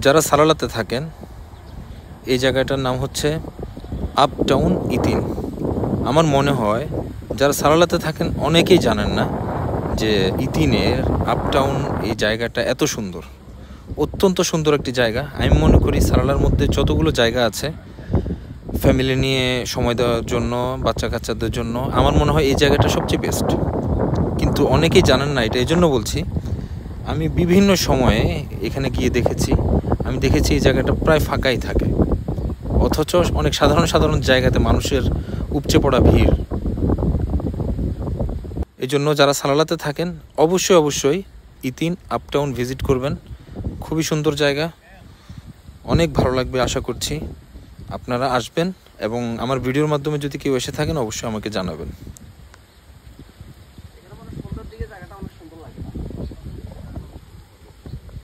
যারা সালালাতে থাকেন, এই জায়গাটার নাম হচ্ছে আপটাউন ইতিন। আমার মনে হয় যারা সালালাতে থাকেন অনেকেই জানেন না যে ইতিনের আপটাউন এই জায়গাটা এত সুন্দর, অত্যন্ত সুন্দর একটি জায়গা। আমি মনে করি সালালার মধ্যে যতগুলো জায়গা আছে ফ্যামিলি নিয়ে সময় দেওয়ার জন্য, বাচ্চা কাচ্চাদের জন্য, আমার মনে হয় এই জায়গাটা সবচেয়ে বেস্ট। কিন্তু অনেকেই জানেন না এটা, এই জন্য বলছি। আমি বিভিন্ন সময়ে এখানে গিয়ে দেখেছি, আমি দেখেছি এই জায়গাটা প্রায় ফাঁকাই থাকে, অথচ অনেক সাধারণ সাধারণ জায়গাতে মানুষের উপচে পড়া ভিড়। এই জন্য যারা সালালাতে থাকেন অবশ্যই ইতিন আপটাউন ভিজিট করবেন। খুবই সুন্দর জায়গা, অনেক ভালো লাগবে। আশা করছি আপনারা আসবেন এবং আমার ভিডিওর মাধ্যমে যদি কেউ এসে থাকেন অবশ্যই আমাকে জানাবেন।